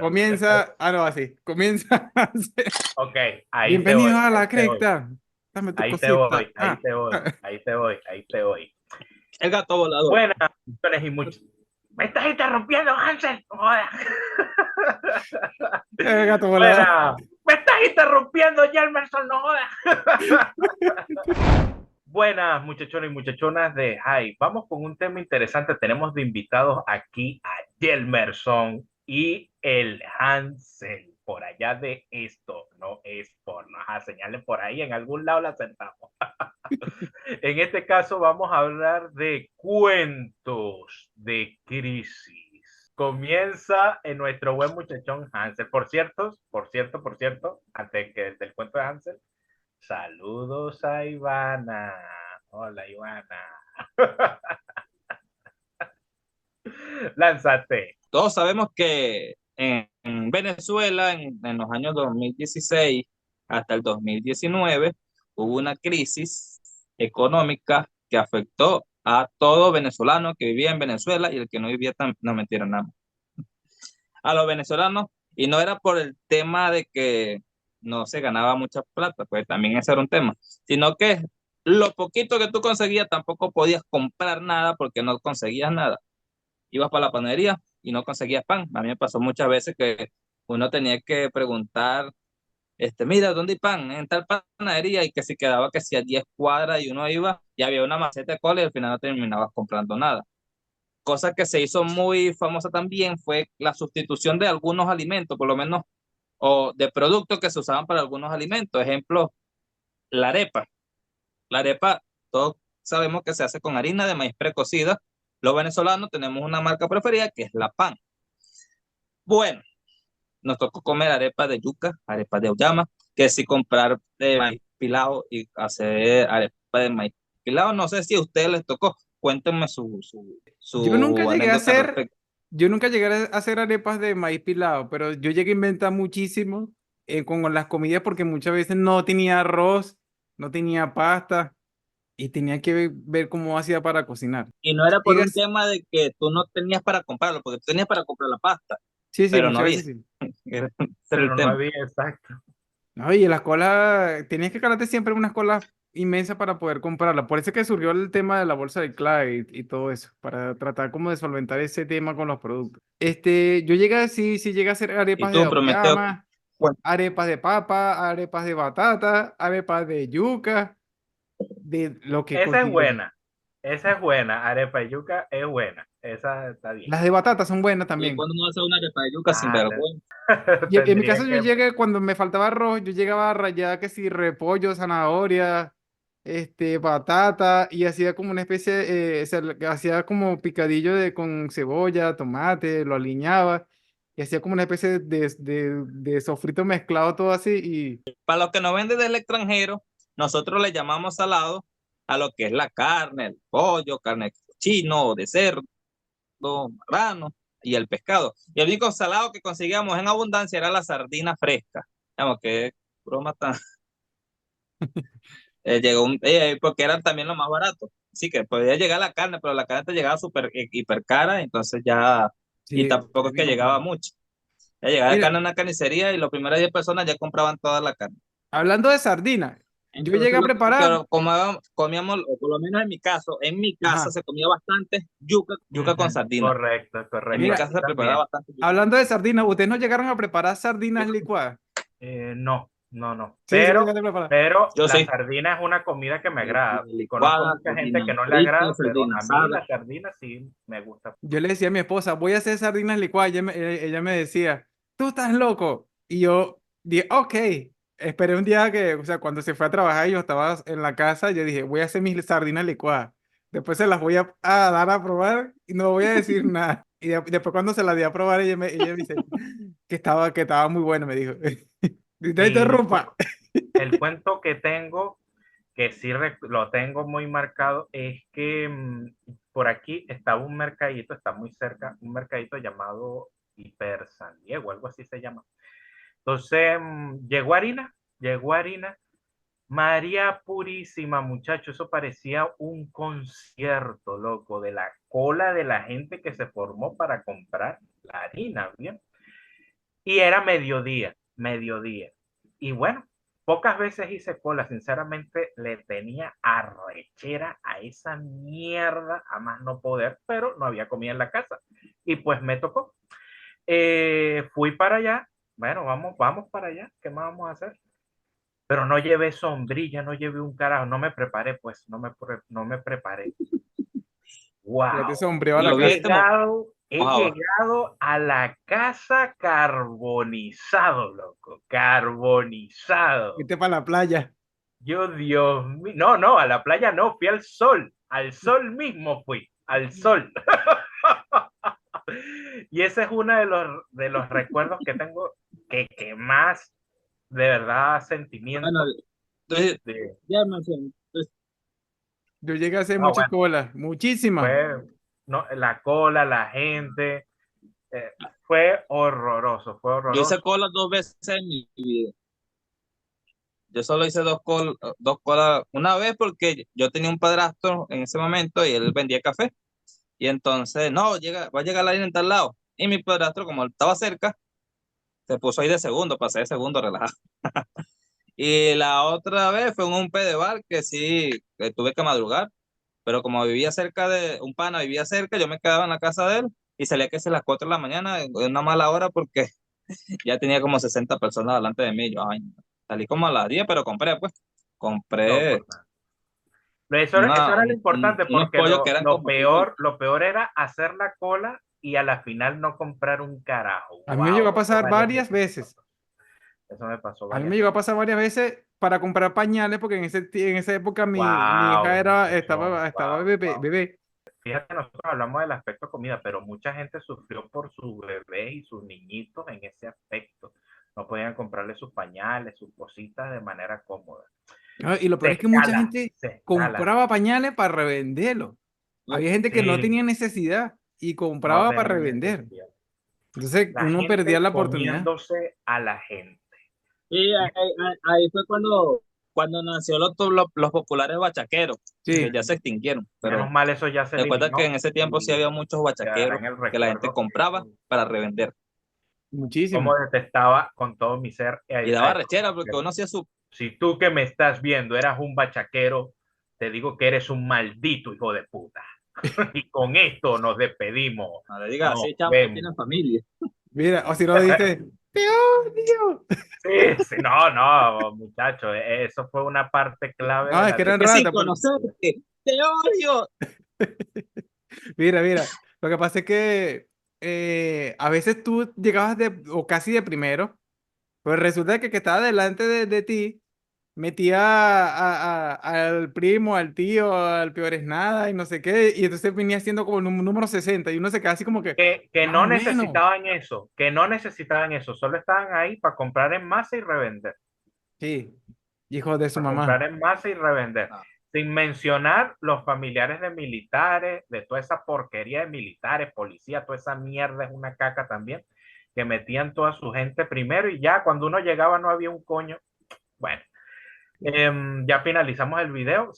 Comienza, no, así, comienza. Ok, ahí te Bienvenido voy, a ahí la te voy, cripta. Dame tu ahí te cosita. voy, ahí te voy, ahí te voy, ahí te voy. El gato volador. Buenas, millones y muchos. Me estás interrumpiendo, Hansel. No jodas. El gato volador. Buenas, me estás interrumpiendo, Jelmerson. No jodas. Buenas, muchachones y muchachonas de Hi. Vamos con un tema interesante. Tenemos de invitados aquí a Jelmerson y el Hansel. Por allá de esto, no es porno. Ajá, señalen por ahí, en algún lado la sentamos. En este caso vamos a hablar de cuentos de crisis. Comienza en nuestro buen muchachón Hansel. Por cierto, antes que del cuento de Hansel, saludos a Ivana. Hola, Ivana. Lánzate. Todos sabemos que en Venezuela, en los años 2016 hasta el 2019, hubo una crisis económica que afectó a todo venezolano que vivía en Venezuela y el que no vivía, no mentira, nada más. A los venezolanos, y no era por el tema de que no se ganaba mucha plata, pues también ese era un tema, sino que lo poquito que tú conseguías tampoco podías comprar nada porque no conseguías nada. Ibas para la panadería y no conseguías pan. A mí me pasó muchas veces que uno tenía que preguntar, mira, ¿dónde hay pan? En tal panadería, y que si quedaba que si a 10 cuadras y uno iba y había una maceta de cola y al final no terminabas comprando nada. Cosa que se hizo muy famosa también fue la sustitución de algunos alimentos, por lo menos, o de productos que se usaban para algunos alimentos. Ejemplo, la arepa. La arepa, todos sabemos que se hace con harina de maíz precocida. Los venezolanos tenemos una marca preferida que es la PAN. Bueno, nos tocó comer arepas de yuca, arepas de auyama, que si comprar de maíz pilado y hacer arepa de maíz pilado. No sé si a ustedes les tocó. Cuéntenme Yo nunca su llegué a anécdota al hacer, respecto. yo nunca llegué a hacer arepas de maíz pilado, pero yo llegué a inventar muchísimo con las comidas porque muchas veces no tenía arroz, no tenía pasta y tenía que ver cómo hacía para cocinar. Y no era por un Llegas, tema de que tú no tenías para comprarlo, porque tú tenías para comprar la pasta, sí, sí, pero no muchas había. veces sí. Ese era el Pero no tema. había exacto. No, y las colas, tenías que calarte siempre unas colas inmensas para poder comprarla. Por eso es que surgió el tema de la bolsa de clave y todo eso, para tratar como de solventar ese tema con los productos. Yo llegué, sí llegué a hacer Y arepas de tú, Prometeo, auyama, bueno, arepas de papa, arepas de batata, arepas de yuca, de lo que Esa es cotille. buena. Esa es buena. Arepa y yuca es buena. Esa está bien. Las de batata son buenas y también. cuando uno hace una arepa de yuca sin Ah, vergüenza. Y en mi caso tendría yo que. llegué cuando me faltaba arroz, yo llegaba a rallar que si repollo, zanahoria, batata y hacía como una especie, hacía como picadillo con cebolla, tomate, lo aliñaba y hacía como una especie de sofrito mezclado todo así Para los que no venden del extranjero, nosotros le llamamos salado a lo que es la carne, el pollo, carne de cochino, de cerdo, marrano y el pescado. Y el único salado que conseguíamos en abundancia era la sardina fresca. Digamos que broma tan. Porque eran también lo más barato. Así que podía llegar la carne, pero la carne te llegaba súper hiper cara, entonces ya, y sí, tampoco es ni que llegaba compraba. mucho. Ya llegaba la Mira, carne en una carnicería y las primeras 10 personas ya compraban toda la carne. hablando de sardina, yo llegué Entonces a lo preparar, que comíamos, o por lo menos en mi casa ajá, se comía bastante yuca con Ujú, sardina. correcto, En mi correcto. mira, casa Aquí se preparaba también. bastante yuca. hablando de sardinas, ¿ustedes no llegaron a preparar sardinas licuadas? No, no, no. Sí, sí, lo Pero, llegaste a preparar. pero Yo la sí, sardina es una comida que me agrada. sardina Conozco licuada, mucha gente sardina que no le frita, agrada, pero sardina a mí asada. la sardina sí me gusta. Yo le decía a mi esposa, voy a hacer sardinas licuadas. Ella me decía, tú estás loco. Y yo dije, ok. Esperé un día que, o sea, cuando se fue a trabajar y yo estaba en la casa, yo dije, voy a hacer mis sardinas licuadas. Después se las voy a dar a probar y no voy a decir nada. Y después cuando se las di a probar, ella me dice que estaba muy bueno, me dijo. No te Y interrumpa. el cuento que tengo, que sí lo tengo muy marcado, es que por aquí estaba un mercadito, está muy cerca, un mercadito llamado Hiper San Diego, algo así se llama. Entonces llegó harina, María Purísima, muchacho, eso parecía un concierto, loco, de la cola de la gente que se formó para comprar la harina, ¿bien? Y era mediodía, mediodía. Y bueno, pocas veces hice cola, sinceramente le tenía arrechera a esa mierda, a más no poder, pero no había comida en la casa. Y pues me tocó. Fui para allá, bueno, vamos para allá, ¿qué más vamos a hacer? Pero no llevé sombrilla, no llevé un carajo, no me preparé, pues, no me preparé. Ya te Wow, sombreó a la casa. Lloviste he mojado. llegado a la casa carbonizado, loco, carbonizado. Vete para la playa. Yo, Dios mío, no, a la playa no, fui al sol mismo fui, al sol. Y ese es uno de los recuerdos que tengo que más de verdad Bueno, sentimiento entonces, de, ya me siento. Yo llegué a hacer ah, muchas bueno, colas, muchísimas. fue no, la cola, la gente, eh, fue horroroso, fue Yo hice horroroso. cola 2 veces en mi vida. Yo solo hice dos colas una vez porque yo tenía un padrastro en ese momento y él vendía café. Y entonces, no, va a llegar la línea en tal lado. Y mi padrastro, como él estaba cerca, se puso ahí de segundo, pasé de segundo relajado. Y la otra vez fue en un bar que sí, tuve que madrugar, pero como vivía cerca de un pana, vivía cerca, yo me quedaba en la casa de él y salía que a las 4 de la mañana, en una mala hora porque ya tenía como 60 personas delante de mí. Yo, ay, salí como a las 10 pero compré, pues, No, compré pues, eso era lo importante unos porque pollos que eran como $5. lo peor era hacer la cola y a la final no comprar un carajo. A mí me llegó a Wow, eso pasar varias varias veces me veces. pasó. Eso me pasó A mí me varias llegó a veces. pasar varias veces para comprar pañales, porque en esa época mi hija Wow, muchachón, estaba wow, bebé, wow. bebé. Fíjate, nosotros hablamos del aspecto comida, pero mucha gente sufrió por sus bebés y sus niñitos en ese aspecto. No podían comprarle sus pañales, sus cositas de manera cómoda. ¿No? Y lo peor Se es que mucha escala, gente se escala. compraba pañales para revenderlo. Había gente que no Sí, tenía necesidad y no compraba para tenían revender. necesidad. Entonces La uno perdía gente la oportunidad. comiéndose a la gente. Y ahí fue cuando nació los populares bachaqueros, que Sí, ya se extinguieron. Menos Pero mal eso ya se recuerda que eliminó en ese tiempo sí y había muchos quedará bachaqueros en el que la gente recuerdo compraba para revender. cómo muchísimo. detestaba con todo mi ser Y daba rechera porque uno hacía su... si tú que me estás viendo eras un bachaquero, te digo que eres un maldito hijo de puta. Y con esto nos despedimos. No le digas Nos así, chamo, que vemos. tienen familia. Mira, o si no dice, te odio. Sí, sí, no, muchachos, eso fue una parte clave No, de es la que eran Que sin ratas. conocerte, te odio. Mira, lo que pasa es que a veces tú llegabas o casi de primero, pues resulta que el que estaba delante de ti metía al primo, al tío, al peor es nada y no sé qué, y entonces venía siendo como el número 60 y uno se queda así como que, que más no o menos. necesitaban eso, que no necesitaban eso, solo estaban ahí para comprar en masa y revender, Sí, hijo de su para mamá. comprar en masa y revender. No, Sin mencionar los familiares de militares, de toda esa porquería de militares, policía, toda esa mierda es una caca también, que metían toda su gente primero y ya cuando uno llegaba no había un coño. Bueno, ya finalizamos el video.